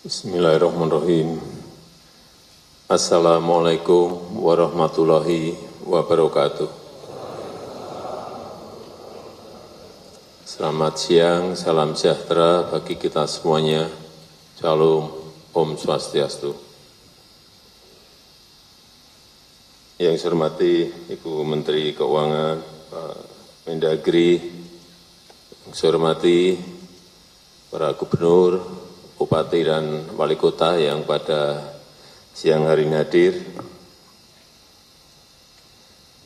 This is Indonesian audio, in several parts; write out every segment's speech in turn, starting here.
Bismillahirrahmanirrahim. Assalamualaikum warahmatullahi wabarakatuh. Selamat siang, salam sejahtera bagi kita semuanya. Shalom, Om Swastiastu. Yang saya hormati Ibu Menteri Keuangan, Pak Mendagri, yang saya hormati para gubernur, bupati dan wali kota yang pada siang hari ini hadir.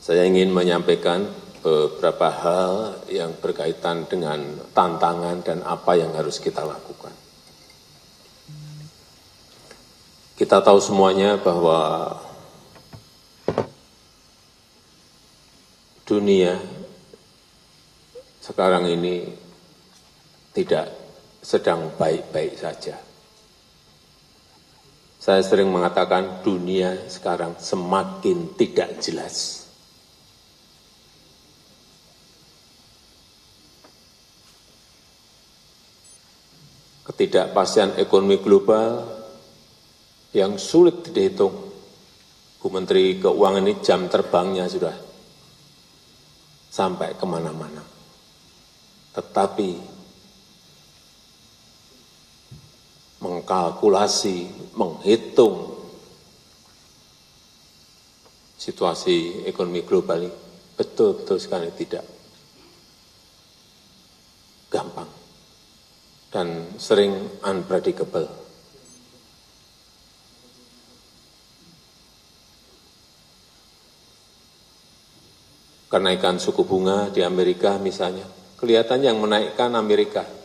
Saya ingin menyampaikan beberapa hal yang berkaitan dengan tantangan dan apa yang harus kita lakukan. Kita tahu semuanya bahwa dunia sekarang ini tidak sedang baik-baik saja. Saya sering mengatakan dunia sekarang semakin tidak jelas. Ketidakpastian ekonomi global yang sulit dihitung. Bu Menteri Keuangan ini jam terbangnya sudah sampai kemana-mana. Tetapi mengkalkulasi, menghitung situasi ekonomi global ini betul-betul sekali tidak gampang dan sering unpredictable. Kenaikan suku bunga di Amerika misalnya, kelihatannya yang menaikkan Amerika.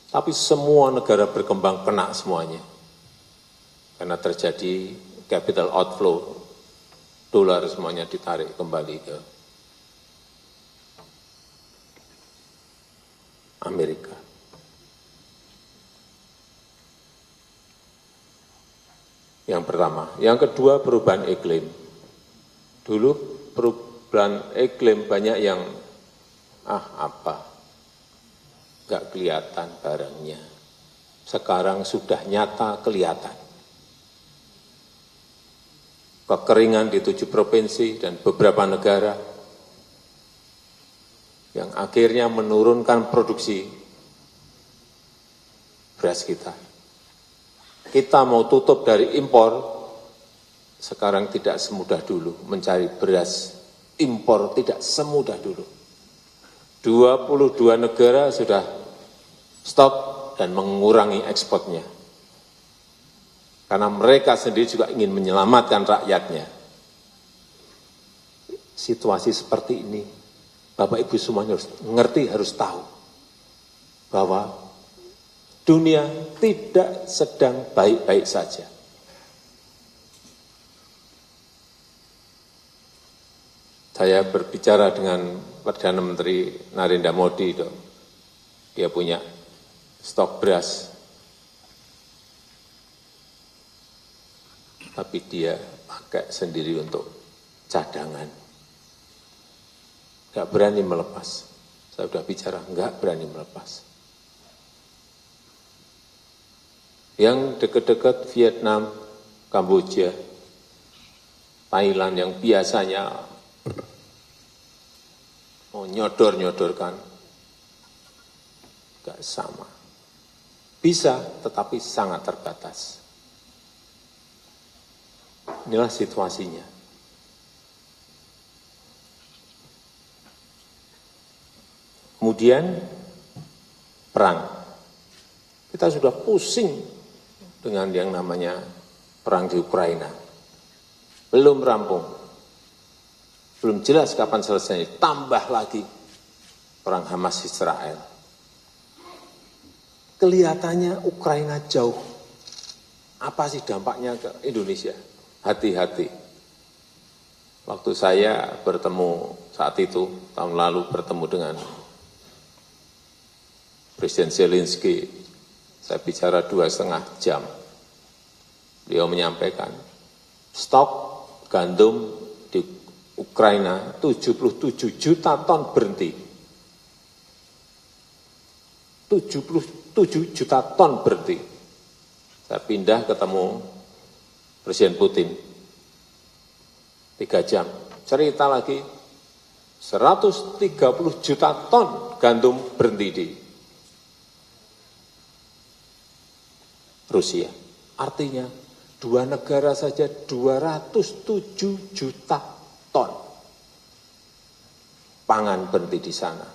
Tapi semua negara berkembang kena semuanya. Karena terjadi capital outflow, dolar semuanya ditarik kembali ke Amerika. Yang pertama. Yang kedua, perubahan iklim. Dulu perubahan iklim banyak yang, nggak kelihatan barangnya. Sekarang sudah nyata kelihatan. Kekeringan di 7 provinsi dan beberapa negara yang akhirnya menurunkan produksi beras kita. Kita mau tutup dari impor, sekarang tidak semudah dulu mencari beras impor, tidak semudah dulu. 22 negara sudah stop dan mengurangi ekspornya. Karena mereka sendiri juga ingin menyelamatkan rakyatnya. Situasi seperti ini, Bapak Ibu semuanya harus ngerti, harus tahu bahwa dunia tidak sedang baik-baik saja. Saya berbicara dengan Perdana Menteri Narendra Modi, dia punya stok beras, tapi dia pakai sendiri untuk cadangan. Enggak berani melepas. Saya sudah bicara, enggak berani melepas. Yang dekat-dekat Vietnam, Kamboja, Thailand yang biasanya mau nyodor-nyodorkan, enggak sama. Bisa, tetapi sangat terbatas. Inilah situasinya. Kemudian, perang. Kita sudah pusing dengan yang namanya perang di Ukraina. Belum rampung. Belum jelas kapan selesai, tambah lagi perang Hamas Israel. Kelihatannya Ukraina jauh. Apa sih dampaknya ke Indonesia? Hati-hati. Waktu saya bertemu saat itu, tahun lalu bertemu dengan Presiden Zelensky, saya bicara 2,5 jam. Beliau menyampaikan, stok gandum di Ukraina 77 juta ton berhenti. 77 juta ton berhenti. Saya pindah ketemu Presiden Putin, 3 jam, cerita lagi, 130 juta ton gandum berhenti di Rusia. Artinya, 2 negara saja 207 juta ton pangan berhenti di sana.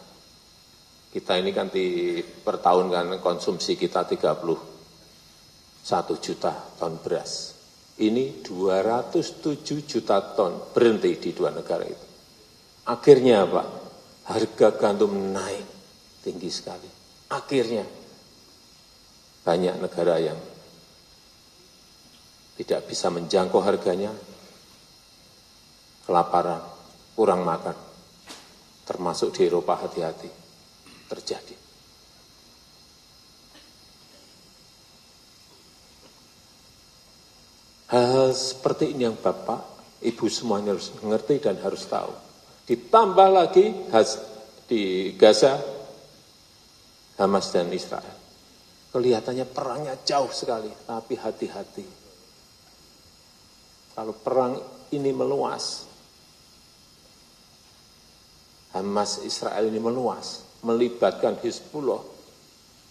Kita ini kan per tahun kan konsumsi kita 31 juta ton beras. Ini 207 juta ton berhenti di 2 negara itu. Akhirnya apa? Harga gandum naik tinggi sekali. Akhirnya banyak negara yang tidak bisa menjangkau harganya, kelaparan, kurang makan, termasuk di Eropa, hati-hati terjadi. Hal seperti ini yang Bapak, Ibu semuanya harus mengerti dan harus tahu. Ditambah lagi di Gaza, Hamas dan Israel. Kelihatannya perangnya jauh sekali, tapi hati-hati. Kalau perang ini meluas, Hamas Israel ini meluas, melibatkan Hizbullah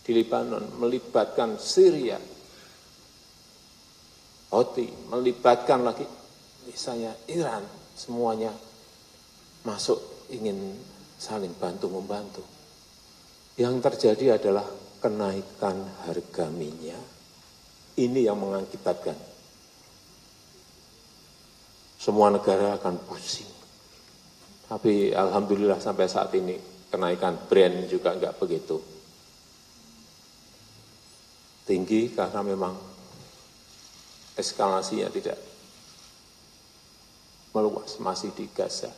di Lebanon, melibatkan Syria, Houthi, melibatkan lagi misalnya Iran, semuanya masuk ingin saling bantu-membantu. Yang terjadi adalah kenaikan harga minyak. Ini yang mengakibatkan semua negara akan pusing. Tapi alhamdulillah sampai saat ini kenaikan Brent juga enggak begitu tinggi karena memang eskalasinya tidak meluas, masih di Gaza.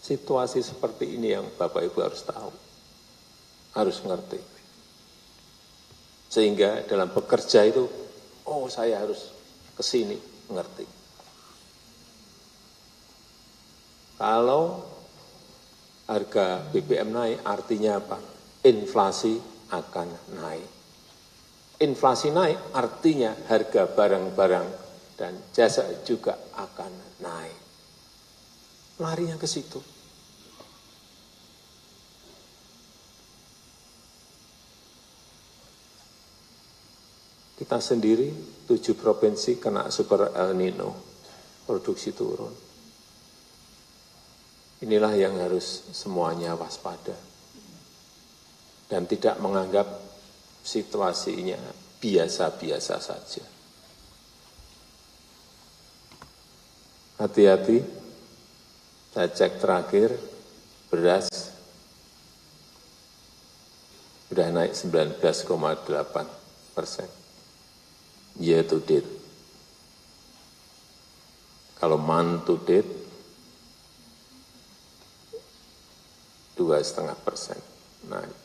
Situasi seperti ini yang Bapak Ibu harus tahu, harus ngerti. Sehingga dalam bekerja itu, oh saya harus ke sini, ngerti. Kalau harga BBM naik, artinya apa? Inflasi akan naik. Inflasi naik, artinya harga barang-barang dan jasa juga akan naik. Larinya ke situ. Kita sendiri, 7 provinsi kena super El Nino, produksi turun. Inilah yang harus semuanya waspada. Dan tidak menganggap situasinya biasa-biasa saja. Hati-hati, saya cek terakhir, beras sudah naik 19,8% year to date. Kalau month to date, 2,5% naik.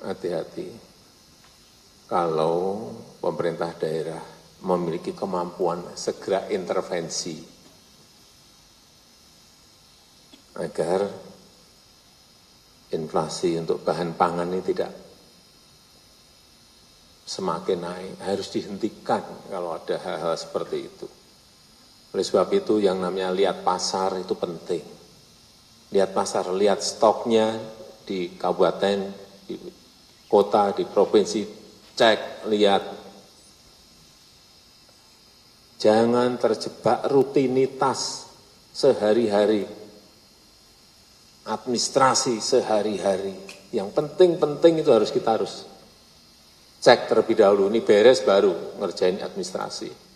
Hati-hati, kalau pemerintah daerah memiliki kemampuan segera intervensi agar inflasi untuk bahan pangan ini tidak semakin naik, harus dihentikan kalau ada hal-hal seperti itu. Oleh sebab itu yang namanya lihat pasar itu penting. Lihat pasar, lihat stoknya di kabupaten, di kota, di provinsi, cek, lihat. Jangan terjebak rutinitas sehari-hari, administrasi sehari-hari. Yang penting-penting itu kita harus cek terlebih dahulu, ini beres baru ngerjain administrasi.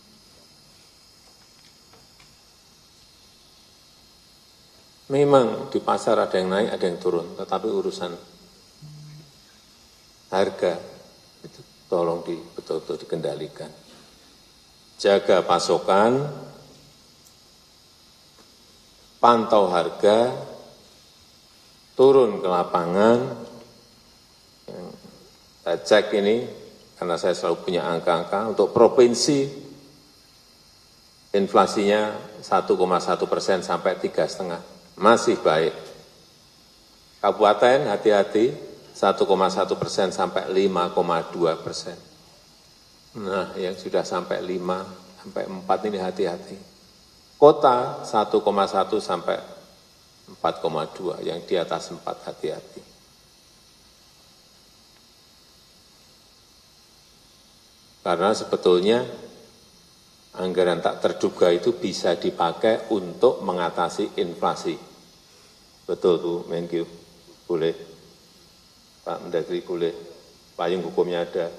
Memang di pasar ada yang naik, ada yang turun, tetapi urusan harga itu tolong betul-betul dikendalikan. Jaga pasokan, pantau harga, turun ke lapangan. Yang saya cek ini, karena saya selalu punya angka-angka, untuk provinsi inflasinya 1,1% sampai 3,5%. Masih baik. Kabupaten hati-hati, 1,1% sampai 5,2%. Nah, yang sudah sampai 5 sampai 4 ini hati-hati. Kota 1,1 sampai 4,2, yang di atas 4 hati-hati. Karena sebetulnya anggaran tak terduga itu bisa dipakai untuk mengatasi inflasi. Betul tuh, Menkyu, boleh. Pak Mendagri boleh, payung hukumnya ada.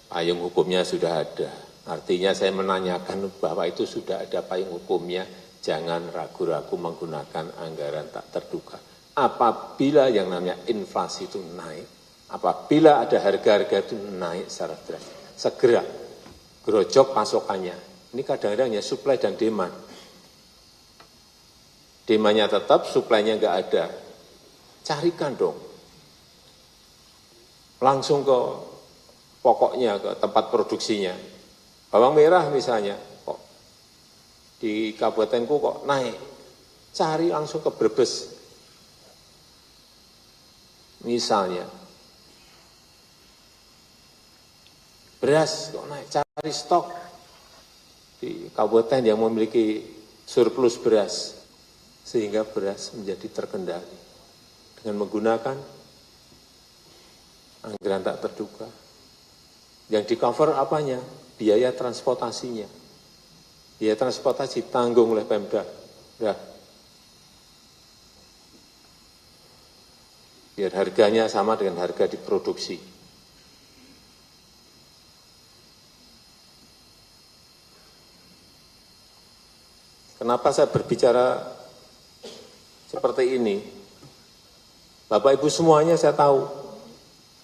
Payung hukumnya sudah ada. Artinya saya menanyakan bahwa itu sudah ada payung hukumnya, jangan ragu-ragu menggunakan anggaran tak terduga. Apabila yang namanya inflasi itu naik, apabila ada harga-harga itu naik secara drastis, segera gerojok pasokannya. Ini kadang-kadang ya supply dan demand. Demandnya tetap, supply-nya enggak ada. Carikan dong. Langsung ke pokoknya, ke tempat produksinya. Bawang merah misalnya, kok di kabupatenku kok naik. Cari langsung ke Brebes. Misalnya. Beras kok naik, cari stok di kabupaten yang memiliki surplus beras, sehingga beras menjadi terkendali dengan menggunakan anggaran tak terduga. Yang di cover apanya? Biaya transportasinya. Biaya transportasi tanggung oleh Pemda. Ya. Biar harganya sama dengan harga diproduksi. Kenapa saya berbicara seperti ini? Bapak Ibu semuanya saya tahu.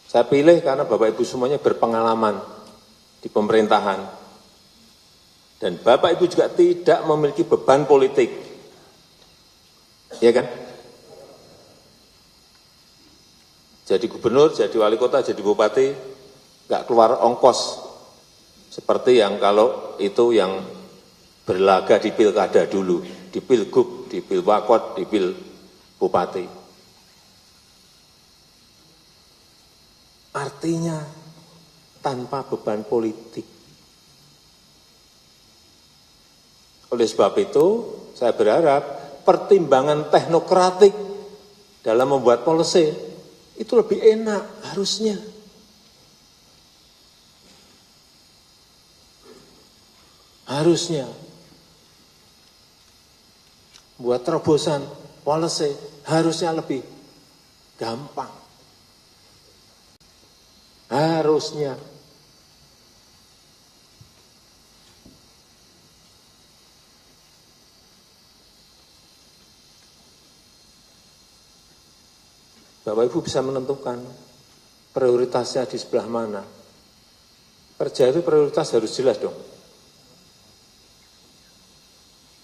Saya pilih karena Bapak Ibu semuanya berpengalaman di pemerintahan. Dan Bapak Ibu juga tidak memiliki beban politik. Ya kan? Jadi gubernur, jadi wali kota, jadi bupati, nggak keluar ongkos. Seperti yang kalau itu yang berlaga di pilkada dulu, di pilgub, di pilwakot, di pil bupati. Artinya tanpa beban politik. Oleh sebab itu, saya berharap pertimbangan teknokratik dalam membuat policy itu lebih enak harusnya. Harusnya. Buat terobosan policy harusnya lebih gampang. Harusnya. Bapak Ibu bisa menentukan prioritasnya di sebelah mana. Kerja itu prioritas harus jelas dong.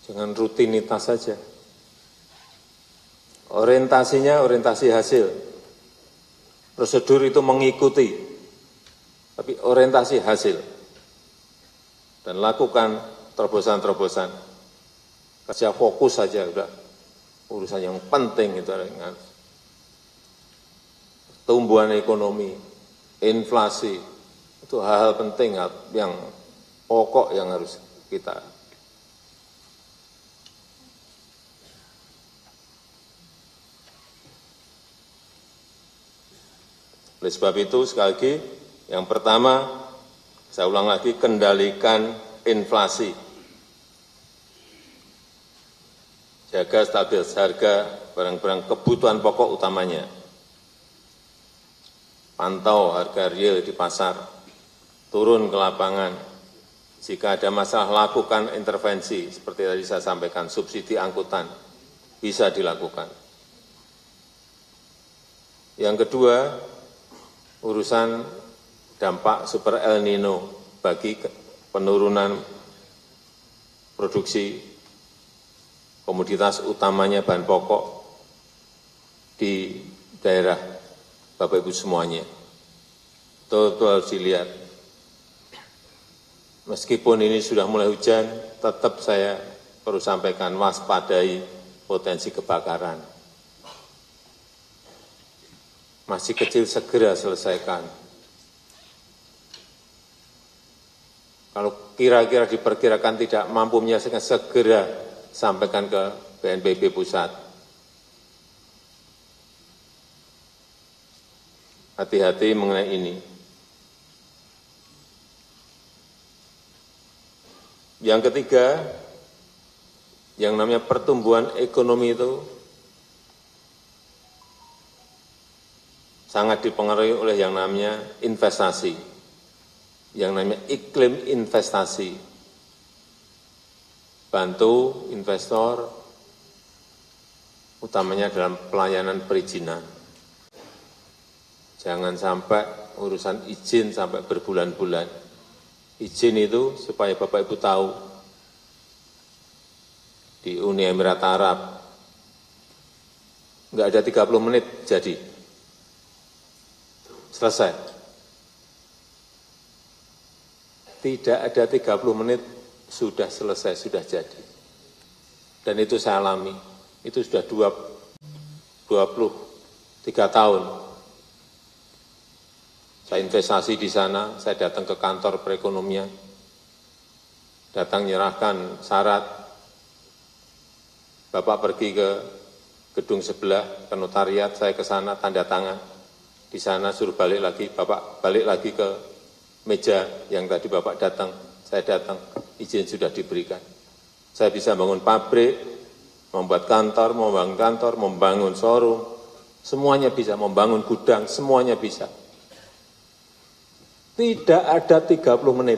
Jangan rutinitas saja. Orientasinya orientasi hasil. Prosedur itu mengikuti, tapi orientasi hasil. Dan lakukan terobosan-terobosan. Kerja fokus saja udah urusan yang penting itu dengan tumbuhan ekonomi, inflasi, itu hal-hal penting yang pokok yang harus kita oleh sebab itu, sekali lagi, yang pertama, saya ulang lagi, kendalikan inflasi. Jaga stabilitas harga barang-barang kebutuhan pokok utamanya. Pantau harga real di pasar, turun ke lapangan. Jika ada masalah, lakukan intervensi, seperti tadi saya sampaikan, subsidi angkutan, bisa dilakukan. Yang kedua, urusan dampak super El Nino bagi penurunan produksi komoditas utamanya bahan pokok di daerah Bapak Ibu semuanya. Betul-betul harus dilihat. Meskipun ini sudah mulai hujan, tetap saya perlu sampaikan waspadai potensi kebakaran. masih kecil segera selesaikan. Kalau kira-kira diperkirakan tidak mampu menyelesaikan, segera sampaikan ke BNPB pusat. Hati-hati mengenai ini. Yang ketiga, yang namanya pertumbuhan ekonomi itu sangat dipengaruhi oleh yang namanya investasi, yang namanya iklim investasi. Bantu investor, utamanya dalam pelayanan perizinan. Jangan sampai urusan izin sampai berbulan-bulan. Izin itu supaya Bapak Ibu tahu, di Uni Emirat Arab, nggak ada 30 menit jadi. Selesai. Tidak ada 30 menit sudah selesai, sudah jadi. Dan itu saya alami. Itu sudah 23 tahun. Saya investasi di sana, saya datang ke kantor perekonomian, datang menyerahkan syarat, Bapak pergi ke gedung sebelah, ke notariat, saya ke sana, tanda tangan. Di sana suruh balik lagi, Bapak balik lagi ke meja yang tadi Bapak datang, saya datang, izin sudah diberikan. Saya bisa bangun pabrik, membuat kantor, membangun showroom, semuanya bisa, membangun gudang, semuanya bisa. Tidak ada 30 menit.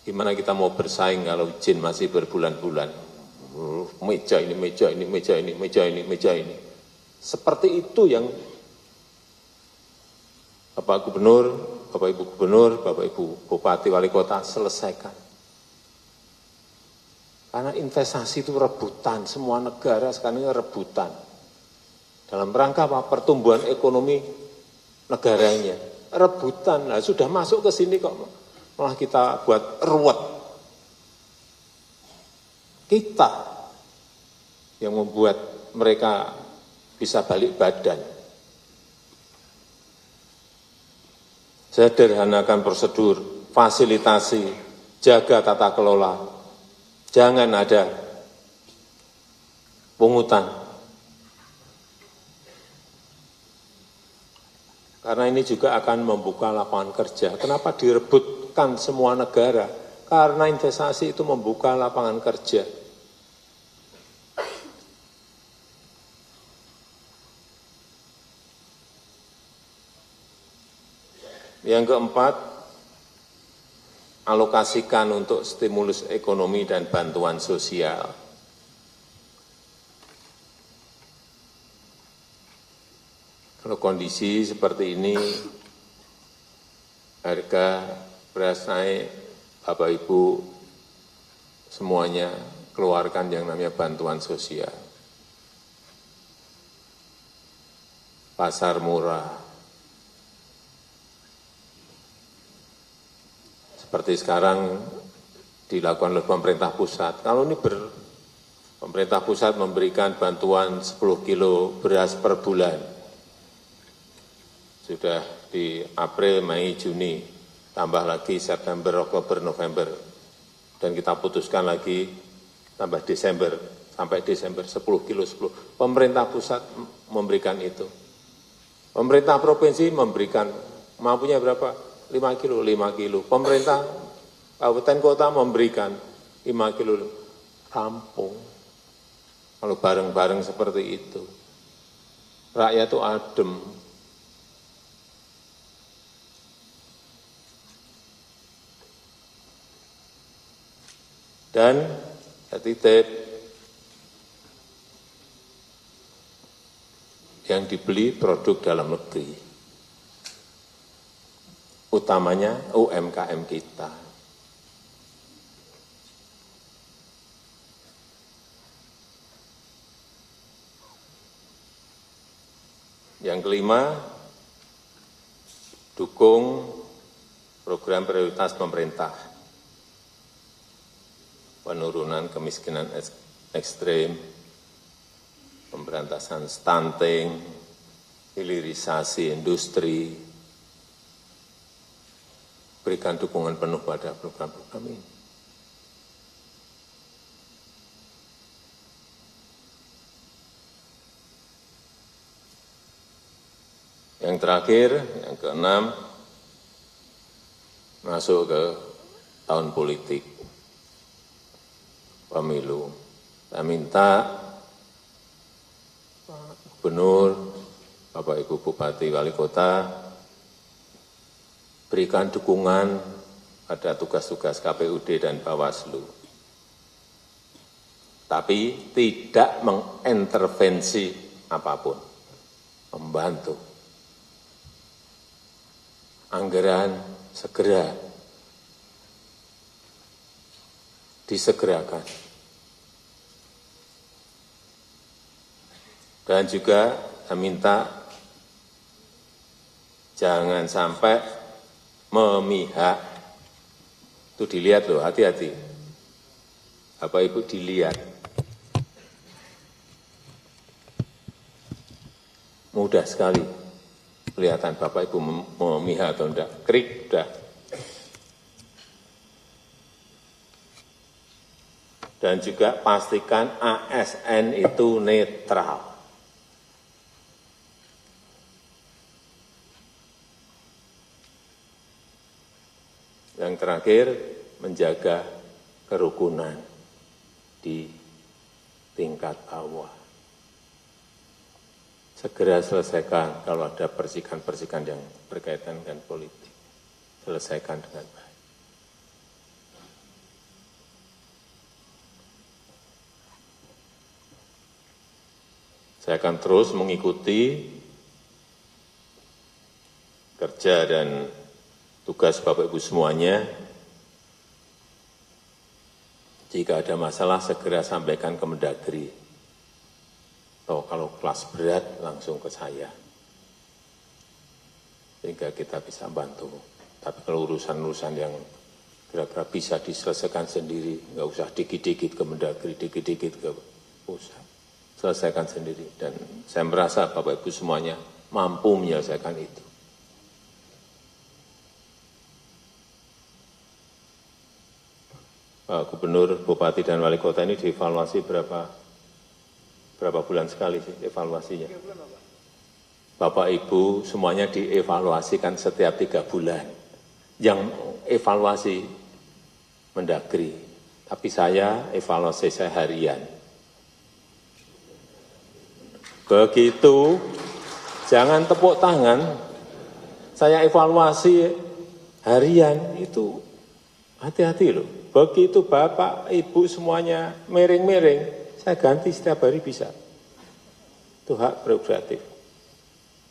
Gimana kita mau bersaing kalau izin masih berbulan-bulan? Meja ini, meja ini, meja ini, meja ini, meja ini. Seperti itu yang Bapak Gubernur, Bapak Ibu Gubernur, Bapak Ibu Bupati, Wali Kota selesaikan. Karena investasi itu rebutan, semua negara sekarang ini rebutan. Dalam rangka apa? Pertumbuhan ekonomi negaranya. Rebutan, nah, sudah masuk ke sini kok malah kita buat ruwet. Kita yang membuat mereka bisa balik badan. Sederhanakan prosedur, fasilitasi, jaga tata kelola. Jangan ada pungutan. Karena ini juga akan membuka lapangan kerja. Kenapa direbutkan semua negara? Karena investasi itu membuka lapangan kerja. Yang keempat, alokasikan untuk stimulus ekonomi dan bantuan sosial. Kalau kondisi seperti ini, harga beras naik, Bapak Ibu semuanya keluarkan yang namanya bantuan sosial. Pasar murah. Seperti sekarang dilakukan oleh pemerintah pusat. Kalau ini pemerintah pusat memberikan bantuan 10 kilo beras per bulan. Sudah di April, Mei, Juni, tambah lagi September, Oktober, November. Dan kita putuskan lagi tambah Desember, sampai Desember 10 kilo 10. Pemerintah pusat memberikan itu. Pemerintah provinsi memberikan, mampunya berapa? 5 kilo, 5 kilo. Pemerintah kabupaten kota memberikan 5 kilo. Rampung. Kalau bareng-bareng seperti itu. Rakyat itu adem. Dan titip yang dibeli produk dalam negeri, utamanya UMKM kita. Yang kelima, dukung program prioritas pemerintah. Penurunan kemiskinan ekstrim, pemberantasan stunting, hilirisasi industri, berikan dukungan penuh pada program-program ini. Yang terakhir, yang keenam, masuk ke tahun politik, pemilu. Saya minta Pak Gubernur, Bapak Ibu Bupati, Wali Kota, berikan dukungan pada tugas-tugas KPUD dan Bawaslu. Tapi tidak mengintervensi apapun, membantu. Anggaran segera disegerakan. Dan juga saya minta jangan sampai memihak. Itu dilihat loh, hati-hati. Bapak Ibu dilihat. Mudah sekali kelihatan Bapak Ibu memihak atau enggak. Krik, udah. Dan juga pastikan ASN itu netral. Yang terakhir, menjaga kerukunan di tingkat bawah. Segera selesaikan kalau ada persikan-persikan yang berkaitan dengan politik. Selesaikan dengan baik. Saya akan terus mengikuti kerja dan tugas Bapak Ibu semuanya. Jika ada masalah segera sampaikan ke Mendagri. Atau kalau kelas berat langsung ke saya. Sehingga kita bisa bantu. Tapi kalau urusan-urusan yang kira-kira bisa diselesaikan sendiri, nggak usah dikit-dikit ke Mendagri, dikit-dikit ke pusat. Selesaikan sendiri. Dan saya merasa Bapak Ibu semuanya mampu menyelesaikan itu. Pak Gubernur, Bupati, dan Wali Kota ini dievaluasi berapa bulan sekali sih evaluasinya? 3 bulan, Bapak Ibu semuanya dievaluasikan setiap 3 bulan. Yang evaluasi Mendagri, tapi saya evaluasi saya harian. Begitu, jangan tepuk tangan, saya evaluasi harian itu hati-hati loh. Begitu Bapak, Ibu semuanya miring-miring, saya ganti setiap hari bisa. Itu hak prerogatif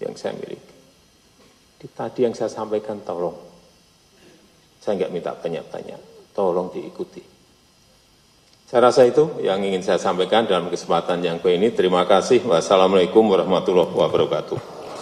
yang saya miliki. Tadi yang saya sampaikan tolong. Saya enggak minta banyak-banyak, tolong diikuti. Saya rasa itu yang ingin saya sampaikan dalam kesempatan yang ini. Terima kasih. Wassalamualaikum warahmatullahi wabarakatuh.